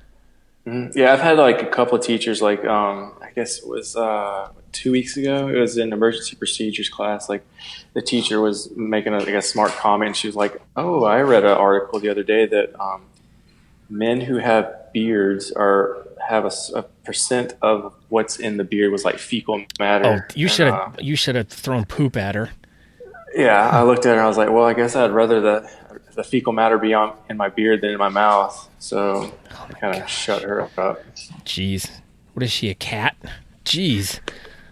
Mm-hmm. Yeah, I've had like a couple of teachers, like I guess it was 2 weeks ago. It was an emergency procedures class. Like the teacher was making a smart comment. And she was like, "Oh, I read an article the other day that men who have beards have a percent of what's in the beard was like fecal matter." Oh, you should have thrown poop at her. Yeah, I looked at her and I was like, well, I guess I'd rather the fecal matter be in my beard than in my mouth. So I kind of shut her up. Jeez. What is she, a cat? Jeez.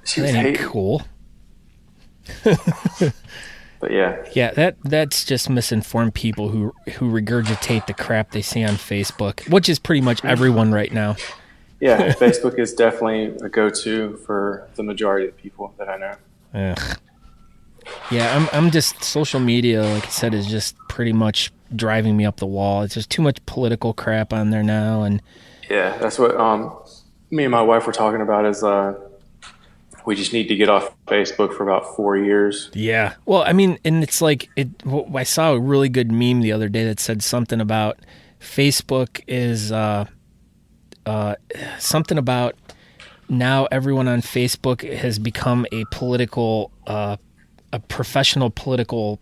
She that was ain't cool. But yeah. Yeah, that's just misinformed people who regurgitate the crap they see on Facebook, which is pretty much everyone right now. Yeah, Facebook is definitely a go-to for the majority of the people that I know. Yeah, I'm just, social media, like I said, is just pretty much driving me up the wall. It's just too much political crap on there now, and yeah, that's what me and my wife were talking about is we just need to get off Facebook for about 4 years. Yeah, well, I mean, and it's like I saw a really good meme the other day that said something about Facebook is something about now everyone on Facebook has become a political. A professional political.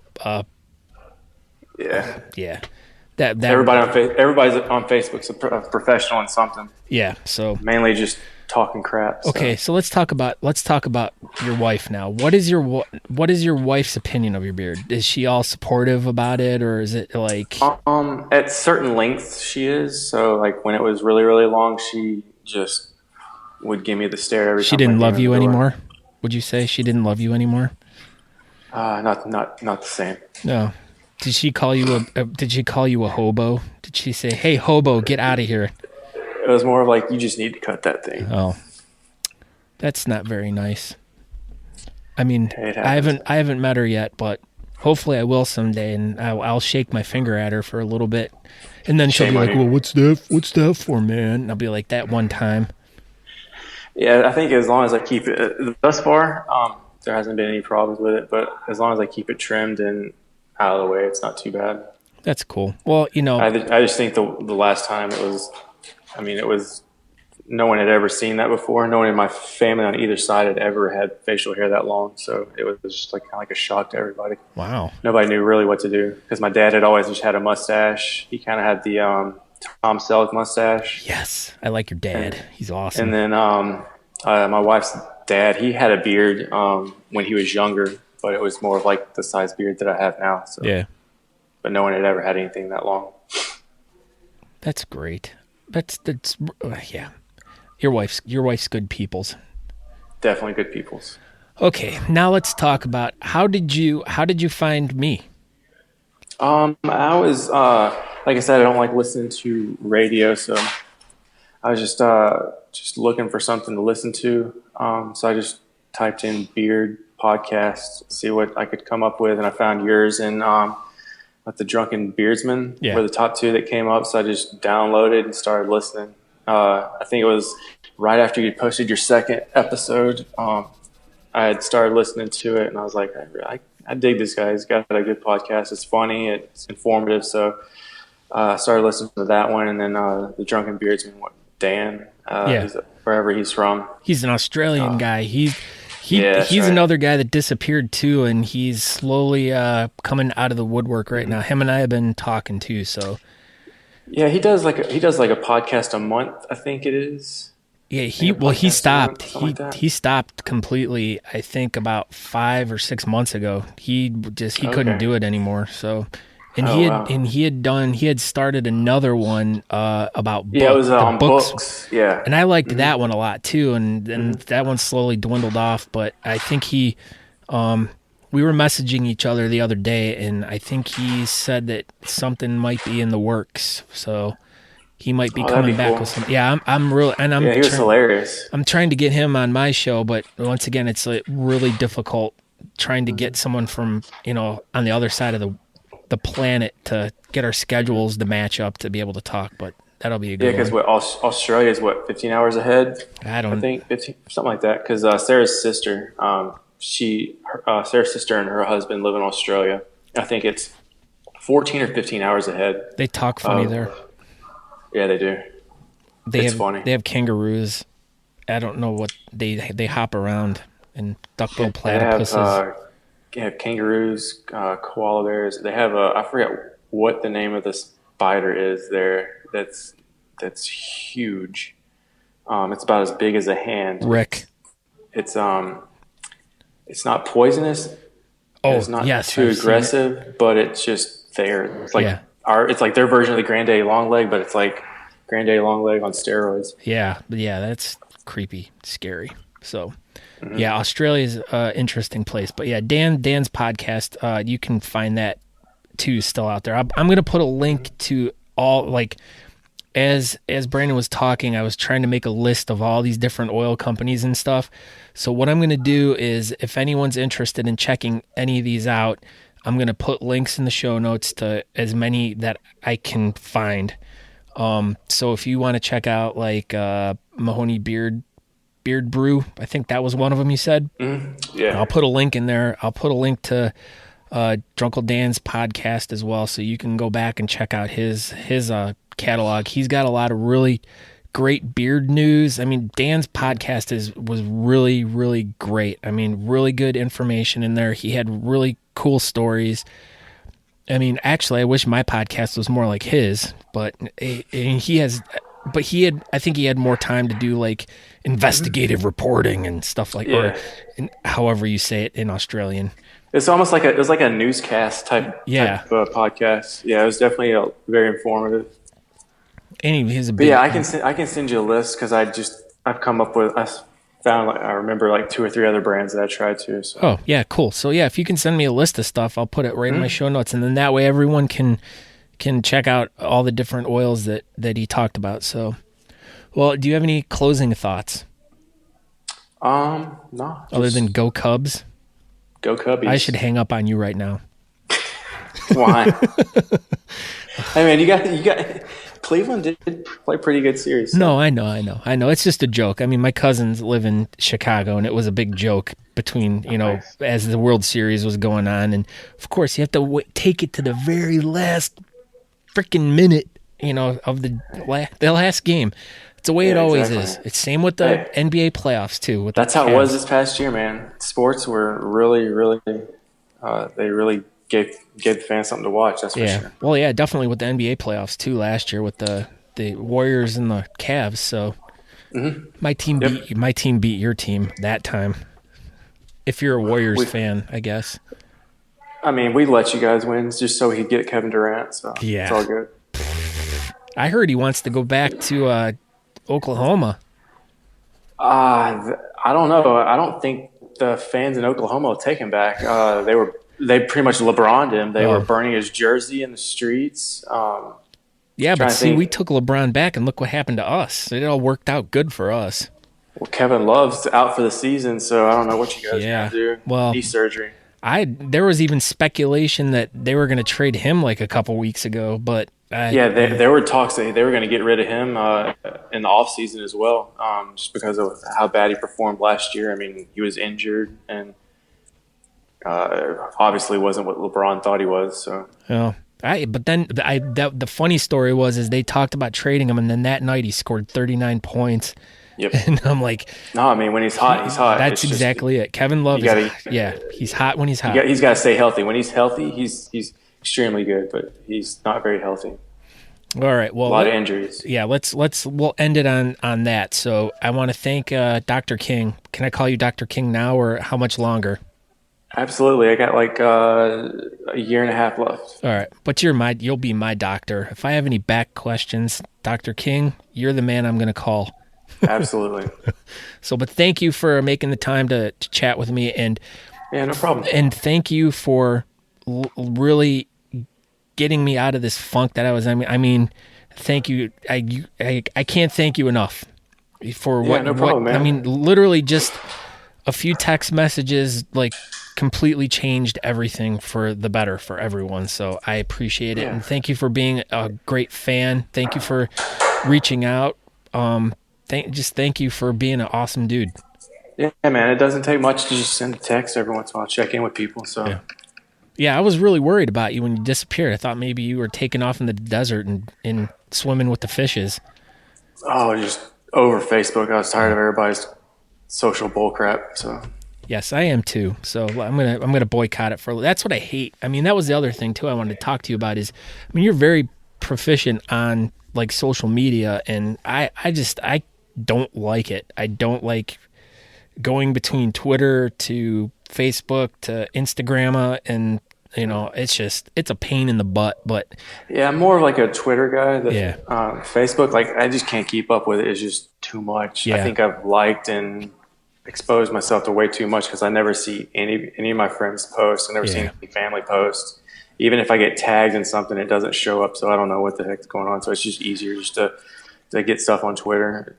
Yeah. That everybody's on Facebook's a professional in something. Yeah. So mainly just talking crap. So. Okay, so let's talk about your wife now. What is your wife's opinion of your beard? Is she all supportive about it, or is it like? At certain lengths, she is. So like when it was really really long, she just would give me the stare every time. She didn't love you anymore. Would you say she didn't love you anymore? Not the same. No. Did she call you a hobo? Did she say, "Hey, hobo, get out of here"? It was more of like, you just need to cut that thing. Oh, that's not very nice. I mean, I haven't met her yet, but hopefully I will someday, and I'll shake my finger at her for a little bit, and then she'll be like, "Well, what's that for, man?" And I'll be like, "That one time." Yeah, I think as long as I keep it thus far, there hasn't been any problems with it. But as long as I keep it trimmed and out of the way, it's not too bad. That's cool. Well, I just think the last time it was no one had ever seen that before. No one in my family on either side had ever had facial hair that long, so it was just like kind of like a shock to everybody. Wow. Nobody knew really what to do because my dad had always just had a mustache. He kind of had the Tom Selleck mustache. Yes, I like your dad. He's awesome. And then my wife's dad, he had a beard when he was younger, but it was more of like the size beard that I have now. So. Yeah. But no one had ever had anything that long. That's great. That's yeah. Your wife's good peoples. Definitely good peoples. Okay, now let's talk about how did you find me? I was like I said, I don't like listening to radio, so I was just looking for something to listen to. So I just typed in beard podcast, see what I could come up with, and I found yours and the Drunken Beardsman were the top two that came up. So I just downloaded and started listening. I think it was right after you posted your second episode. I had started listening to it, and I was like, I dig this guy. He's got a good podcast. It's funny. It's informative. So I started listening to that one, and then the Drunken Beardsman, Dan, wherever he's from. He's an Australian guy. Yeah, that's he's right. another guy that disappeared too, and he's slowly coming out of the woodwork right now. Him and I have been talking too, so Yeah, he does like a podcast a month, I think it is. yeah, I think a he podcast a stopped. month, something like that. He stopped completely. I think about 5 or 6 months ago. He couldn't Okay. do it anymore. So, and Oh wow. he had started another one about Yeah, it was the on books, books. Yeah. and I liked Hmm. that one a lot too. And Hmm. that one slowly dwindled off. But I think we were messaging each other the other day, and I think he said that something might be in the works. So. He might be Oh, that'd coming be back cool. with some. Yeah, I'm real, and Yeah, he was hilarious. I'm trying to get him on my show, but once again, it's like really difficult trying to get someone from on the other side of the planet to get our schedules to match up to be able to talk. But that'll be a Yeah, good because one. Australia is what 15 hours ahead. I I don't. think 15, something like that. Because Sarah's sister, Sarah's sister and her husband live in Australia. I think it's 14 or 15 hours ahead. They talk funny Of, there. yeah, they do. It's funny. They have kangaroos. I don't know what they hop around and duck-billed They have platypuses. kangaroos, koala bears. They have I forget what the name of the spider is there. That's huge. It's about as big as a hand. Rick. It's it's not poisonous. Oh It's not yes, too I've seen it. aggressive, but it's just there. It's like Yeah. it's like their version of the Grande Longleg, but it's like Grande Longleg on steroids. Yeah, that's creepy, scary. So, Mm-hmm. yeah, Australia's an interesting place. But yeah, Dan's podcast, you can find that too still out there. I'm going to put a link to all as Brandon was talking, I was trying to make a list of all these different oil companies and stuff. So what I'm going to do is if anyone's interested in checking any of these out, I'm going to put links in the show notes to as many that I can find. So if you want to check out Mahoney Beard Brew, I think that was one of them you said. Yeah. I'll put a link in there. I'll put a link to Drunkle Dan's podcast as well, so you can go back and check out his catalog. He's got a lot of really great beard news. I mean, Dan's podcast was really, really great. I mean, really good information in there. He had really cool stories. I mean, actually, I wish my podcast was more like his, but I think he had more time to do investigative reporting and stuff or however you say it in Australian. It's almost like it was like a newscast type podcast. Yeah, it was definitely very informative. And he's a But big. yeah, I can send you a list because I've come up with I remember 2 or 3 other brands that I tried to. So. Oh yeah, cool. So yeah, if you can send me a list of stuff, I'll put it right in my show notes, and then that way everyone can check out all the different oils that he talked about. So, well, do you have any closing thoughts? No. Other than go Cubs? Go Cubbies. I should hang up on you right now. Why? I mean, you got Cleveland did play a pretty good series. So. No, I know. It's just a joke. I mean, my cousins live in Chicago, and it was a big joke between, as the World Series was going on. And, of course, you have to take it to the very last freaking minute, of the last game. It's the way it always is. It's same with the NBA playoffs, too. That's how it was this past year, man. Sports were really, really they really gave the fans something to watch, that's for sure. Well, yeah, definitely with the NBA playoffs, too, last year with the Warriors and the Cavs. So my team beat your team that time. If you're a Warriors fan, I guess. I mean, we let you guys win just so he'd get Kevin Durant, so it's all good. I heard he wants to go back to Oklahoma. I don't know. I don't think the fans in Oklahoma will take him back. They pretty much LeBroned him. They were burning his jersey in the streets. But see, we took LeBron back, and look what happened to us. It all worked out good for us. Well, Kevin Love's out for the season, so I don't know what you guys are going to do. Well, knee surgery. There was even speculation that they were going to trade him a couple weeks ago, but there were talks that they were going to get rid of him in the offseason as well, just because of how bad he performed last year. I mean, he was injured and obviously wasn't what LeBron thought he was. So. But then the funny story is they talked about trading him, and then that night he scored 39 points. Yep. And I'm like, no, I mean, when he's hot, he's hot. That's exactly it. Kevin Love he's hot when he's hot. He's got to stay healthy. When he's healthy, he's extremely good, but he's not very healthy. All right. Well, a lot of injuries. Yeah, we'll end it on that. So I want to thank Dr. King. Can I call you Dr. King now, or how much longer? Absolutely. I got like a year and a half left. All right. But you'll be my doctor. If I have any back questions, Dr. King, you're the man I'm going to call. Absolutely. But thank you for making the time to chat with me, and yeah, no problem. And thank you for really getting me out of this funk that I was. I mean, thank you. I can't thank you enough for what. No problem, man. I mean, literally just a few text messages like completely changed everything for the better for everyone. So I appreciate it, and thank you for being a great fan. Thank you for reaching out. Thank you for being an awesome dude. Yeah, man. It doesn't take much to just send a text every once in a while, check in with people. So. Yeah, I was really worried about you when you disappeared. I thought maybe you were taking off in the desert and swimming with the fishes. Oh, just over Facebook. I was tired of everybody's social bull crap. So. Yes, I am too. So I'm gonna boycott it for. That's what I hate. I mean, that was the other thing too I wanted to talk to you about is, I mean, you're very proficient on like social media, and I don't like it. I don't like going between Twitter to Facebook to Instagram, and it's a pain in the butt. But yeah, I'm more of like a Twitter guy. Facebook, like I just can't keep up with it. It's just too much. I think I've liked and exposed myself to way too much because I never see any of my friends post. I never see any family posts. Even if I get tagged in something, it doesn't show up, so I don't know what the heck's going on. So it's just easier just to get stuff on Twitter.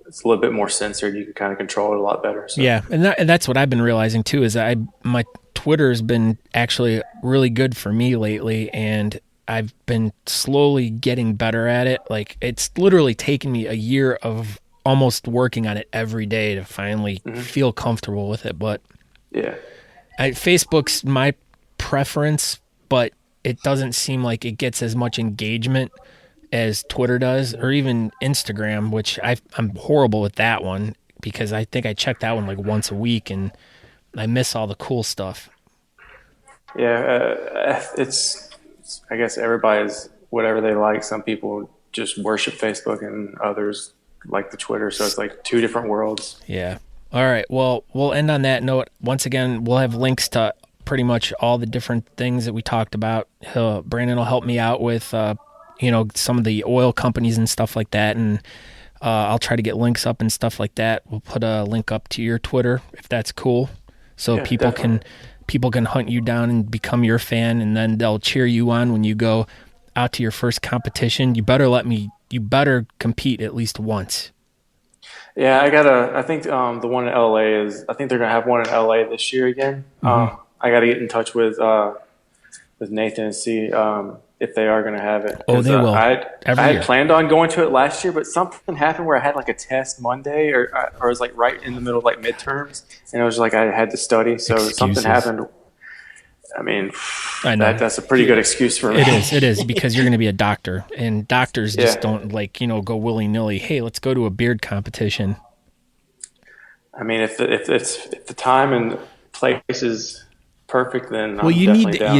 It's a little bit more censored. You can kind of control it a lot better. So. Yeah, and that's what I've been realizing too. Is my Twitter's been actually really good for me lately, and I've been slowly getting better at it. Like it's literally taken me a year of almost working on it every day to finally feel comfortable with it. But Facebook's my preference, but it doesn't seem like it gets as much engagement as Twitter does, or even Instagram, which I'm horrible with that one because I think I check that one like once a week and I miss all the cool stuff. Yeah, it's I guess everybody's whatever they like. Some people just worship Facebook and others like the Twitter, so it's like two different worlds. Yeah. All right, well, we'll end on that note. Once again, we'll have links to pretty much all the different things that we talked about. Brandon will help me out with some of the oil companies and stuff like that, and I'll try to get links up and stuff like that. We'll put a link up to your Twitter if that's cool, so people can hunt you down and become your fan, and then they'll cheer you on when you go out to your first competition. You better compete at least once. Yeah, I think the one in LA I think they're gonna have one in LA this year again. I got to get in touch with Nathan and see if they are going to have it. Oh, they will. I had planned on going to it last year, but something happened where I had like a test Monday, or I was like right in the middle of like midterms, and it was like I had to study. So something happened. I mean, I know. That's a pretty good excuse for me. It is because you're going to be a doctor, and doctors just don't go willy nilly. Hey, let's go to a beard competition. I mean, if the time and place is perfect, then you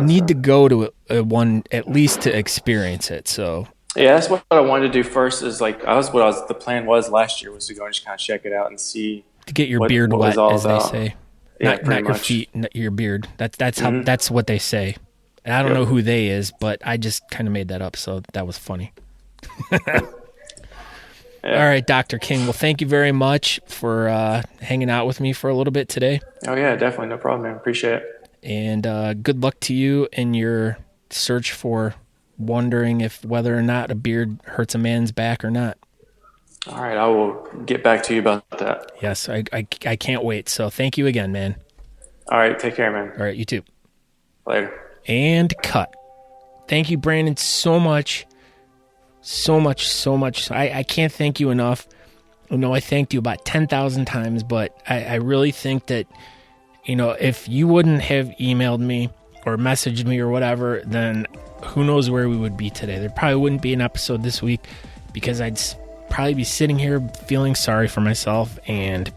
need to go to one at least to experience it. So yeah, that's what I wanted to do first. Is like the plan was last year was to go and just kind of check it out and see to get your beard wet, as they say. Yeah, not your feet, not your beard. That's what they say. And I don't know who they is, but I just kind of made that up, so that was funny. All right, Dr. King. Well, thank you very much for hanging out with me for a little bit today. Oh yeah, definitely, no problem, man. Appreciate it. And good luck to you in your search for wondering if whether or not a beard hurts a man's back or not. All right, I will get back to you about that. Yes, I can't wait. So thank you again, man. All right, take care, man. All right, you too. Later. And cut. Thank you, Brandon, so much. So much. I can't thank you enough. I thanked you about 10,000 times, but I really think that, if you wouldn't have emailed me or messaged me or whatever, then who knows where we would be today. There probably wouldn't be an episode this week because I'd probably be sitting here feeling sorry for myself, and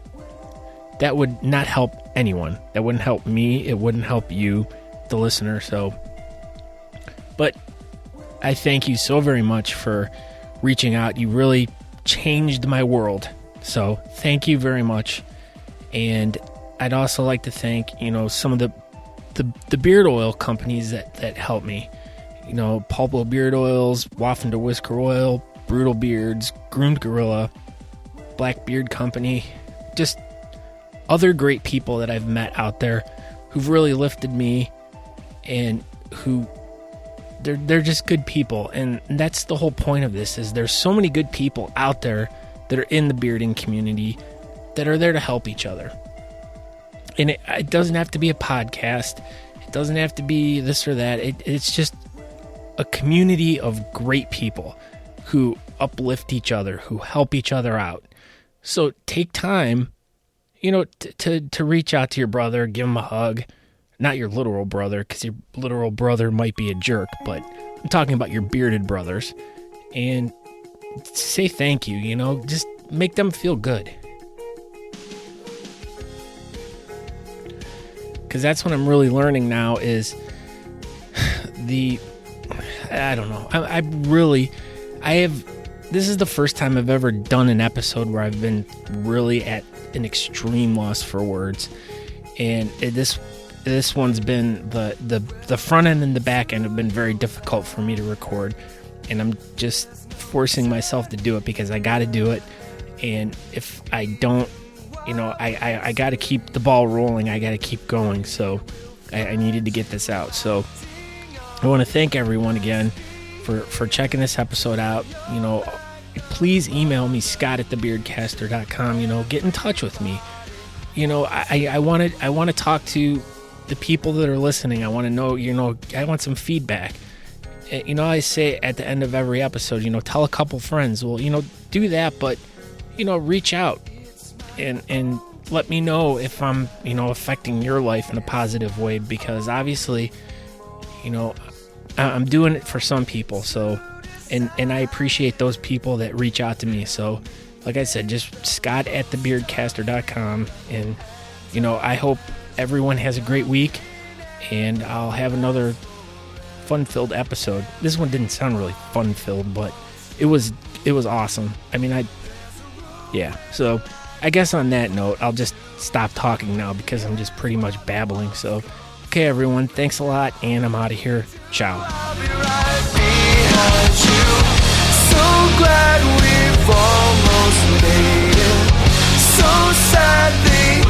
that would not help anyone. That wouldn't help me. It wouldn't help you, the listener. So, but I thank you so very much for reaching out. You really changed my world. So thank you very much. And I'd also like to thank, some of the beard oil companies that help me. Pulpo Beard Oils, Waffender Whisker Oil, Brutal Beards, Groomed Gorilla, Black Beard Company, just other great people that I've met out there who've really lifted me, and who they're just good people. And that's the whole point of this, is there's so many good people out there that are in the bearding community that are there to help each other. And it doesn't have to be a podcast. It doesn't have to be this or that. It's just a community of great people who uplift each other, who help each other out. So take time, to reach out to your brother, give him a hug. Not your literal brother, because your literal brother might be a jerk, but I'm talking about your bearded brothers. And say thank you, just make them feel good. Because that's what I'm really learning now is I don't know. This is the first time I've ever done an episode where I've been really at an extreme loss for words. And this one's been the front end and the back end have been very difficult for me to record. And I'm just forcing myself to do it because I got to do it. And if I don't, I got to keep the ball rolling. I got to keep going. So I needed to get this out. So I want to thank everyone again for checking this episode out. Please email me, scott@thebeardcaster.com. Get in touch with me. I want to talk to the people that are listening. I want to know, I want some feedback. I say at the end of every episode, tell a couple friends. Well, do that, but, reach out and let me know if I'm, affecting your life in a positive way, because obviously, I'm doing it for some people. So, and I appreciate those people that reach out to me. So, like I said, just scott@thebeardcaster.com. And, I hope everyone has a great week, and I'll have another fun-filled episode. This one didn't sound really fun-filled, but it was awesome. So I guess on that note, I'll just stop talking now because I'm just pretty much babbling. So, okay, everyone, thanks a lot, and I'm out of here. Ciao. I'll be right behind you. So glad we've almost made it. So sadly